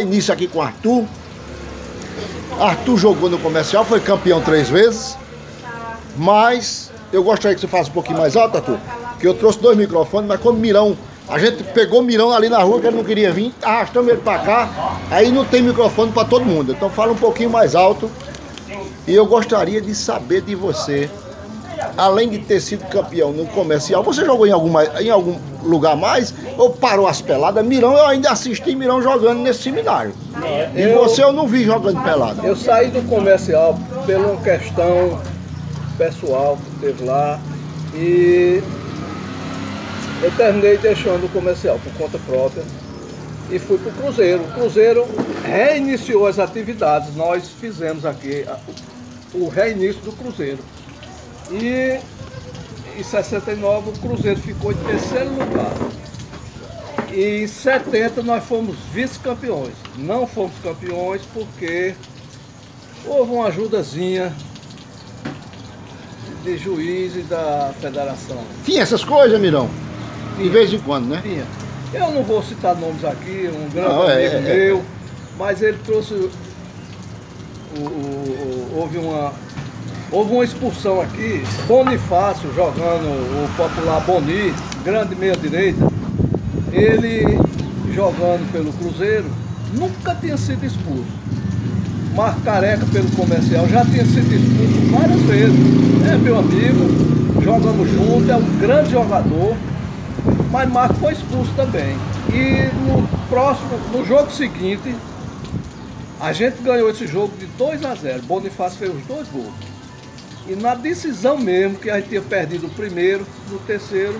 Início aqui com o Arthur. Arthur jogou no Comercial, foi campeão 3 vezes. Mas eu gostaria que você faça um pouquinho mais alto, Arthur, que eu trouxe 2 microfones, mas como Mirão, a gente pegou Mirão ali na rua, que ele não queria vir, arrastamos ele pra cá, aí não tem microfone pra todo mundo. Então fala um pouquinho mais alto. E eu gostaria de saber de você, além de ter sido campeão no Comercial, você jogou em algum lugar mais? Ou parou as peladas? Mirão, eu ainda assisti Mirão jogando nesse seminário. Você eu não vi jogando pelada. Eu saí do Comercial pela uma questão pessoal que teve lá e eu terminei deixando o Comercial por conta própria e fui para o Cruzeiro. O Cruzeiro reiniciou as atividades, nós fizemos aqui o reinício do Cruzeiro. E em 69 o Cruzeiro ficou em 3º lugar. E em 70 nós fomos vice-campeões. Não fomos campeões porque houve uma ajudazinha de juiz e da federação. Tinha essas coisas, Mirão? De vez em quando, né? Tinha. Eu não vou citar nomes aqui, um grande amigo meu, mas ele trouxe... Houve uma expulsão aqui, Bonifácio jogando o popular Boni, grande meia-direita, ele jogando pelo Cruzeiro, nunca tinha sido expulso. Marco Careca pelo Comercial já tinha sido expulso várias vezes. É meu amigo, jogamos juntos, é um grande jogador, mas Marco foi expulso também. E no jogo seguinte, a gente ganhou esse jogo de 2-0, Bonifácio fez os 2 gols. E na decisão mesmo, que a gente tinha perdido o primeiro, no terceiro,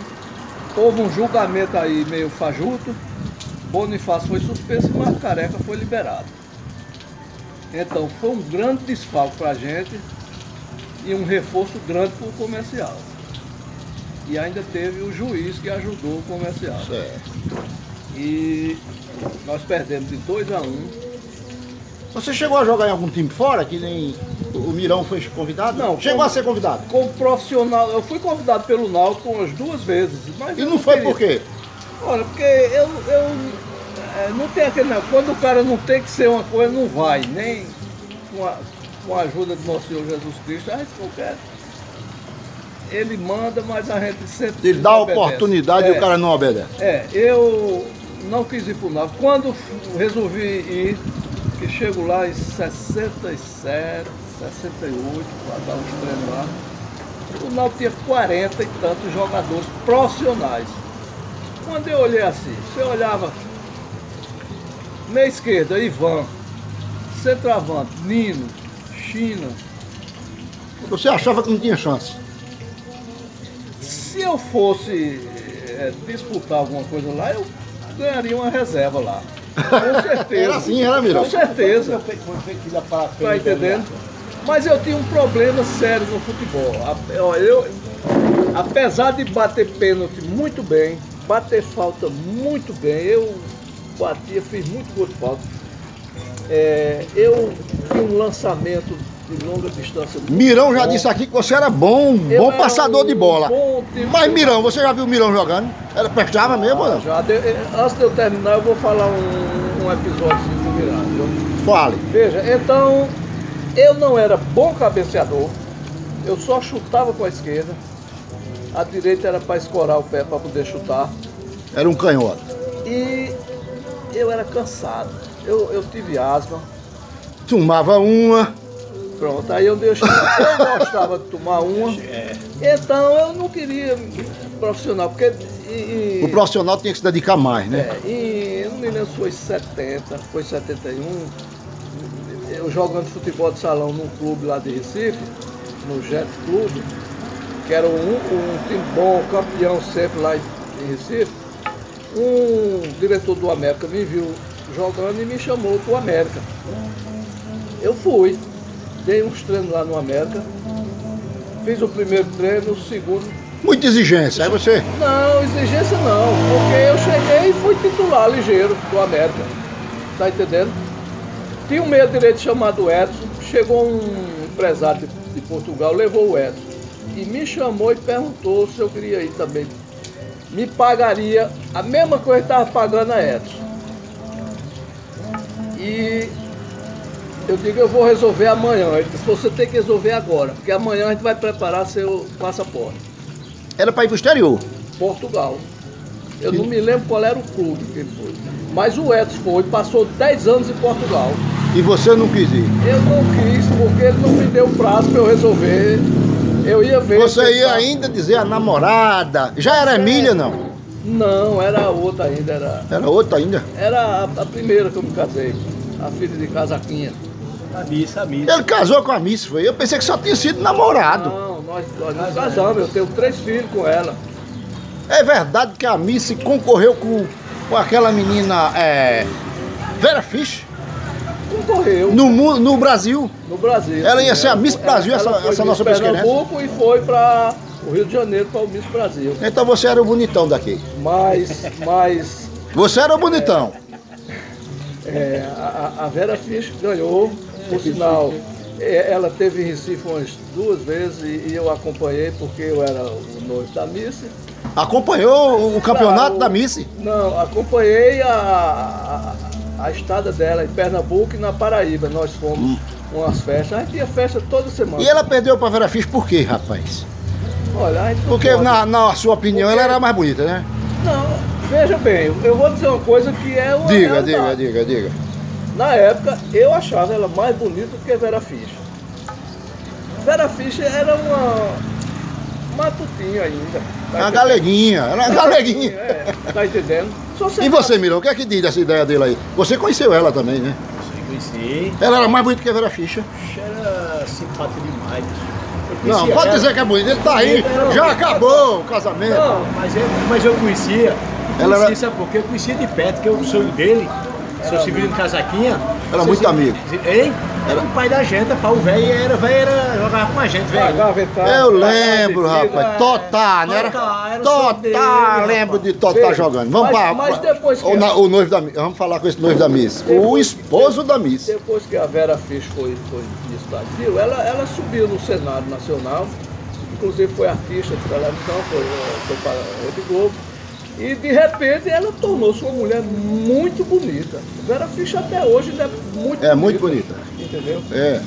houve um julgamento aí meio fajuto, Bonifácio foi suspenso e Marco Careca foi liberado. Então foi um grande desfalque para a gente e um reforço grande para o Comercial. E ainda teve o juiz que ajudou o Comercial. Certo. E nós perdemos de 2-1. Você chegou a jogar em algum time fora, que nem o Mirão foi convidado? Não. Chegou a ser convidado? Como profissional, eu fui convidado pelo Náutico umas 2 vezes. Mas E não foi por quê? Olha, porque eu não tem aquele negócio. Quando o cara não tem que ser uma coisa, não vai. Nem com a ajuda do nosso Senhor Jesus Cristo, a gente não quer. Ele manda, mas a gente sempre... Ele dá a oportunidade e o cara não obedece. Eu não quis ir pro Náutico. Quando resolvi ir, que chego lá em 67, 68, para dar uns treinos lá, o Náutico tinha 40 e tantos jogadores profissionais. Quando eu olhei assim, você olhava, meia esquerda, Ivan, centroavante, Nino, China. Você achava que não tinha chance? Se eu fosse disputar alguma coisa lá, eu ganharia uma reserva lá. Com certeza. Era assim, era, Mirão? Com certeza. Tá entendendo? Mas eu tinha um problema sério no futebol. Apesar de bater pênalti muito bem, bater falta muito bem, eu batia, fiz muito gol de falta. Eu tinha um lançamento de longa distância. Mirão já disse aqui que você era bom passador de bola. Mas Mirão, você já viu o Mirão jogando? Era prestava mesmo ou não? Já. Antes de eu terminar, eu vou falar um episódio do Mirão. Viu? Fale. Veja, então, eu não era bom cabeceador, eu só chutava com a esquerda, a direita era para escorar o pé para poder chutar. Era um canhoto. E eu era cansado, eu tive asma. Tomava uma. Pronto, aí eu gostava de tomar uma, então eu não queria profissional, porque... O profissional tinha que se dedicar mais, né? E eu não me lembro se foi 70, foi 71, eu jogando futebol de salão num clube lá de Recife, no Jet Clube, que era um time bom, campeão sempre lá em Recife, um diretor do América me viu jogando e me chamou pro América. Eu fui. Dei uns treinos lá no América, fiz o primeiro treino, o segundo... Muita exigência, aí você... Não, exigência não, porque eu cheguei e fui titular ligeiro do América, tá entendendo? Tinha um meia-direito chamado Edson, chegou um empresário de Portugal, levou o Edson e me chamou e perguntou se eu queria ir também. Me pagaria a mesma coisa que estava pagando a Edson. E eu digo, eu vou resolver amanhã. Ele disse, você tem que resolver agora, porque amanhã a gente vai preparar seu passaporte. Era para ir pro exterior. Portugal. Eu não me lembro qual era o clube que ele foi. Mas o Edson foi, passou 10 anos em Portugal. E você não quis ir? Eu não quis, porque ele não me deu prazo para eu resolver. Eu ia ver... Você ia ainda dizer a namorada. Já era Emília, não? Não, era outra ainda. Era outra ainda? Era a primeira que eu me casei. A filha de Casaquinha. A missa. Ele casou com a Miss, foi? Eu pensei que só tinha sido namorado. Não, nós nos casamos. Eu tenho 3 filhos com ela. É verdade que a Miss concorreu com aquela menina Vera Fish Concorreu. no Brasil. No Brasil. Ela ia ser a Miss Brasil, essa nossa pesquisa. Pernambuco e foi para o Rio de Janeiro para o Miss Brasil. Então você era o bonitão daqui. Mas Você era o bonitão. a Vera Fisch ganhou, por sinal, ela teve em Recife umas 2 vezes e eu acompanhei porque eu era o noivo da Miss. Acompanhou o campeonato da Miss? Não, acompanhei a estada dela em Pernambuco e na Paraíba. Nós fomos umas festas, a gente tinha festa toda semana. E ela perdeu para Vera Fisch por quê, rapaz? Olha, a gente não Porque pode. na sua opinião ela era mais bonita, né? Não, veja bem, eu vou dizer uma coisa que é uma realidade. Diga. Na época, eu achava ela mais bonita do que Vera Fisch. Vera Fisch era uma matutinha ainda. Tá Uma galeguinha, era uma galeguinha. Tá entendendo? E você, Mirão, o que é que diz dessa ideia dele aí? Você conheceu ela também, né? Conheci. Ela era mais bonita que a Vera Fisch. Era simpática demais. Não, pode dizer que é bonita, ele tá aí, já acabou o casamento. Não, Mas eu conhecia. Ela era- Sabe por quê? Eu conhecia de perto, porque o sonho dele, seu Severino Casaquinha. Era muito amigo. Hein? Era o pai da gente, pá. O velho jogava com a gente, velho. Eu lembro, rapaz. Totá, não era? Totá, era o sonho dele, Totá, rapaz. lembro de Totá jogando. Vamos mas depois que... o noivo da Miss. Vamos falar com esse noivo da Miss. O esposo da Miss. Depois que a Vera Fisch foi Miss Brasil, ela subiu no cenário nacional, inclusive foi artista de televisão, foi para a Rede Globo, e de repente ela tornou-se uma mulher muito bonita. Vera Fisch até hoje ainda é muito bonita. É muito bonita. Entendeu? É.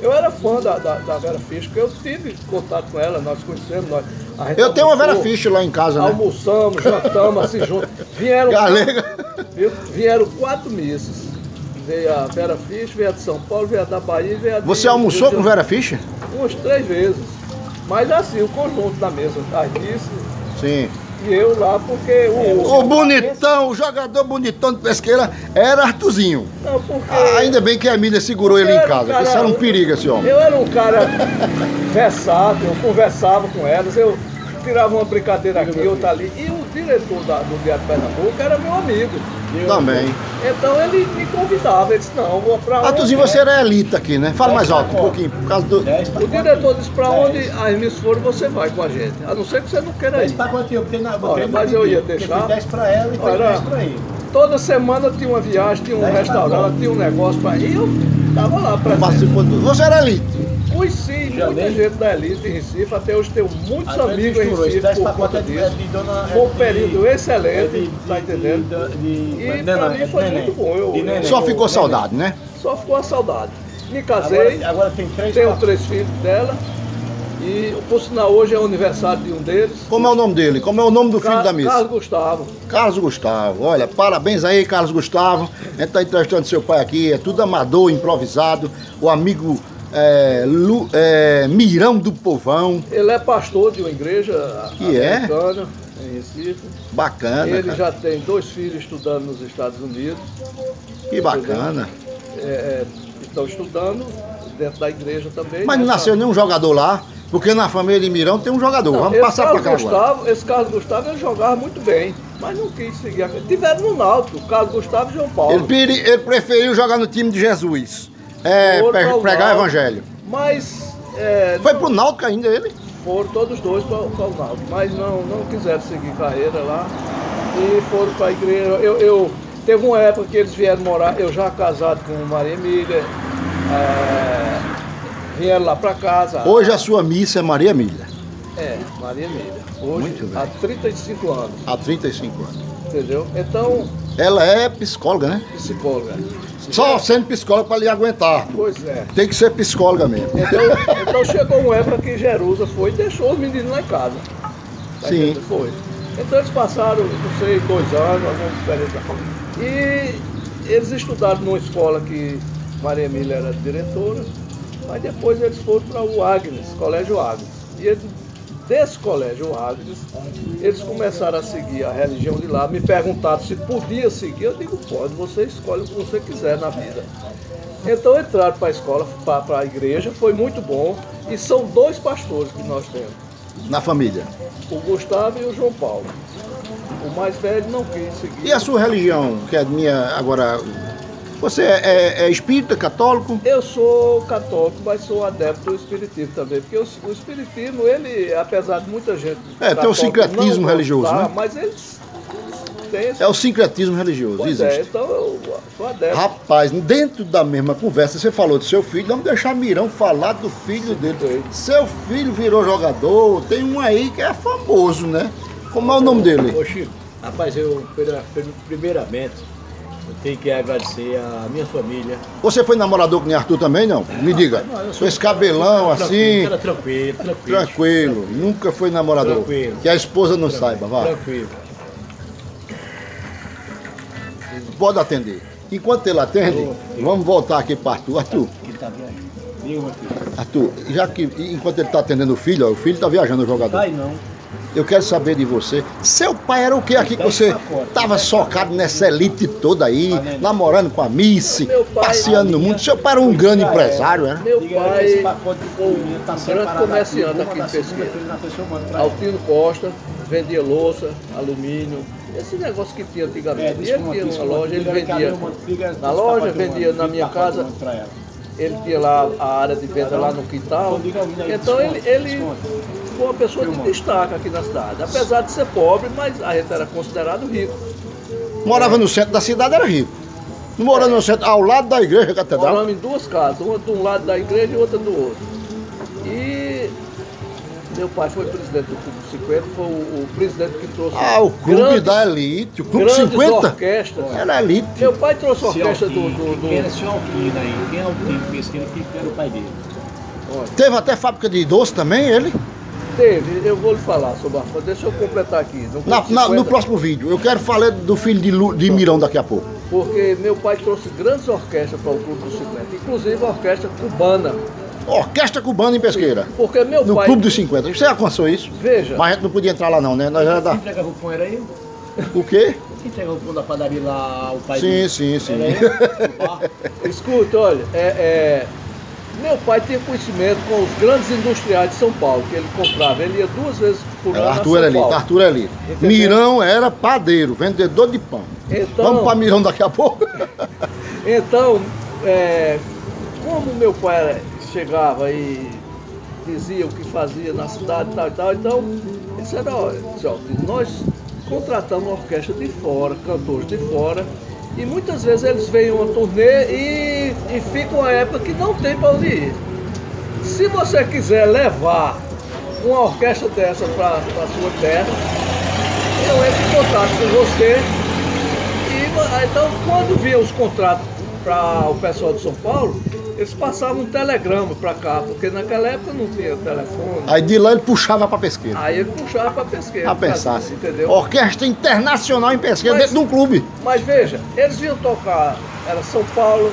Eu era fã da Vera Fisch, porque eu tive contato com ela, nós conhecemos, a gente Eu tenho uma Vera almoçou, Fisch lá em casa, né? almoçamos, jantamos assim juntos. Galega. Vieram 4 missas. Veio a Vera Fisch, veio a de São Paulo, veio a da Bahia, veio a de... Você almoçou com Vera Fisch? Umas 3 vezes. Mas assim, o conjunto da mesa, as missas Sim. e eu lá, porque O bonitão, o jogador bonitão de Pesqueira era Artuzinho. Não, porque... Ainda bem que a Emília segurou ele em casa. Isso era um perigo, esse homem. Eu era um cara versátil, eu conversava com elas, eu tirava uma brincadeira aqui, outra ali. E o diretor do Diário de Pernambuco era meu amigo. Também. Então ele me convidava, ele disse, não, vou pra onde... Artuzinho, você era elite aqui, né? Fala mais alto um pouquinho, por causa do... O diretor disse, pra onde as missas forem, você vai com a gente. A não ser que você não queira 10 ir. para quanto eu botei na Olha, mas eu ia deixar. 10 para ela e Olha, 10 para ele. Toda semana tinha uma viagem, tinha um restaurante, tinha um negócio pra ir. Eu tava lá presente. Participou do... Você era elite. Conheci muita gente da elite em Recife, até hoje tenho muitos amigos em Recife por conta disso. Foi um período excelente, tá entendendo? E pra mim foi muito bom. Só ficou saudade, né? Só ficou a saudade. Me casei, Agora tem 3 tenho 3 filhos dela. E por sinal hoje é o aniversário de um deles. Como é o nome dele? Como é o nome do filho da Miss? Carlos Gustavo. Carlos Gustavo. Olha, parabéns aí, Carlos Gustavo. A gente tá entrevistando seu pai aqui, é tudo amador, improvisado. O amigo Mirão do Povão. Ele é pastor de uma igreja Que é? americana em Recife. Bacana, Ele cara. já tem 2 filhos estudando nos Estados Unidos. Que bacana. Estão estudando dentro da igreja também. Mas não né? nasceu nenhum jogador lá, porque na família de Mirão tem um jogador. Não, Vamos passar pra cá agora. Esse Carlos Gustavo ele jogava muito bem, mas não quis seguir. Tiveram no Náutico, Carlos Gustavo e João Paulo. Ele preferiu jogar no time de Jesus. Foram para o Pregar o Náutico, evangelho. Mas Foi pro Náutico ainda ele? foram todos 2 para o Náutico, mas não quiseram seguir carreira lá e foram para a igreja. Teve uma época que eles vieram morar, eu já casado com Maria Emília, vieram lá para casa. Hoje a sua missa é Maria Emília. Maria Emília. Hoje, Muito bem. há 35 anos, Há 35 anos. entendeu? Então, Ela é psicóloga, né? psicóloga. Só sendo psicólogo para lhe aguentar. Pois é. Tem que ser psicóloga mesmo. Então chegou uma época que Jerusa foi e deixou os meninos lá em casa. Tá Sim. entendendo? Foi. Então eles passaram, não sei, 2 anos, alguma diferença. E eles estudaram numa escola que Maria Emília era diretora, mas depois eles foram para o Agnes, Colégio Agnes. E desse Colégio Agnes, eles começaram a seguir a religião de lá, me perguntaram se podia seguir, eu digo, pode, você escolhe o que você quiser na vida. Então entraram para a escola, para a igreja, foi muito bom, e são 2 pastores que nós temos. Na família. O Gustavo e o João Paulo. O mais velho não quis seguir. E a sua religião, que é a minha agora... Você é espírita, católico? Eu sou católico, mas sou adepto do espiritismo também, porque o espiritismo, ele, apesar de muita gente... tem o sincretismo religioso, né? Mas eles têm esse... É o sincretismo religioso, Pois existe. então eu sou adepto. Rapaz, dentro da mesma conversa, você falou do seu filho, vamos deixar Mirão falar do filho dele. Seu filho virou jogador, tem um aí que é famoso, né? Como é o nome dele? Ô Chico, rapaz, primeiramente, eu tenho que agradecer a minha família. Você foi namorador com o Arthur também, não? Me diga. Com esse cabelão assim... Era tranquilo. Tranquilo, nunca foi namorador. Tranquilo. Que a esposa não saiba, vá. Tranquilo. Pode atender. Enquanto ele atende, vamos voltar aqui para Arthur. Arthur, Ele tá viajando. Diga, meu filho. Arthur, já que enquanto ele está atendendo o filho está viajando o jogador. Ai, não. Eu quero saber de você. Seu pai era o que aqui que você estava socado nessa elite toda aí, namorando com a Missy, passeando no mundo? Seu pai era um grande empresário, né? Meu pai Esse pacote de comida tá foi um grande comerciante aqui em Pesqueira. Altino Costa, vendia louça, alumínio, esse negócio que tinha antigamente. E ele tinha uma loja, ele vendia na loja, vendia na minha casa. Ele tinha lá a área de venda lá no quintal. Então ele foi uma pessoa de destaque aqui na cidade. Apesar de ser pobre, mas a gente era considerado rico. Morava no centro da cidade, era rico. Não morava no centro, ao lado da igreja catedral. Moramos em 2 casas, uma de um lado da igreja e outra do outro. E meu pai foi presidente do Clube dos 50, foi o presidente que trouxe... O clube da elite, o Clube 50? Orquestras. Era elite. Meu pai trouxe a orquestra Quem era esse Altino aí? Quem é o Altino Pesqueira que era o pai dele? Teve até fábrica de doce também, ele? Teve, eu vou lhe falar sobre a fábrica, deixa eu completar aqui. No próximo vídeo. Eu quero falar do filho de Mirão daqui a pouco. Porque meu pai trouxe grandes orquestras para o Clube dos 50, inclusive a orquestra cubana. Orquestra cubana em Pesqueira. Porque meu no pai... Clube dos 50. Você alcançou isso? Veja. Mas a gente não podia entrar lá não, né? Nós já Quem entregava o pão era ele? O quê? Quem entregava o pão da padaria lá, o pai Sim, dele? sim. Escuta, olha, meu pai tinha conhecimento com os grandes industriais de São Paulo, que ele comprava. Ele ia 2 vezes por ano Arthur era elite, Arthur era elite. Mirão era padeiro, vendedor de pão. Então, vamos para Mirão daqui a pouco? Então, como meu pai chegava e dizia o que fazia na cidade e tal, então, ele disse, olha, nós contratamos uma orquestra de fora, cantores de fora, e muitas vezes eles vêm uma turnê e ficam uma época que não tem para onde ir. Se você quiser levar uma orquestra dessa para a sua terra, eu entro em contato com você. E então, quando via os contratos para o pessoal de São Paulo, eles passavam um telegrama para cá, porque naquela época não tinha telefone. Aí de lá ele puxava para Pesqueira. Aí ele puxava para Pesqueira. A pensar assim, entendeu? Orquestra internacional em Pesqueira, dentro de um clube. Mas veja, eles vinham tocar, era São Paulo,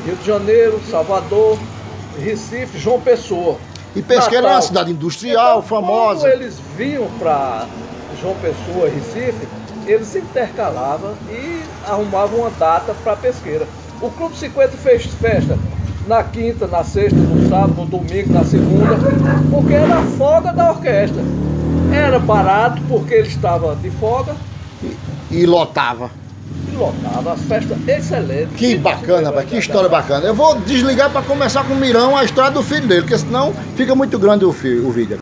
Rio de Janeiro, Salvador, Recife, João Pessoa. E Pesqueira Natal. era uma cidade industrial, Então, famosa. quando eles vinham para João Pessoa, Recife, eles intercalavam e arrumavam uma data para Pesqueira. O Clube 50 fez festa na quinta, na sexta, no sábado, no domingo, na segunda, porque era a folga da orquestra. Era barato porque ele estava de folga. E lotava. E lotava, as festas excelentes. Que bacana, rapaz, que história bacana. Eu vou desligar para começar com o Mirão a história do filho dele, porque senão fica muito grande o vídeo.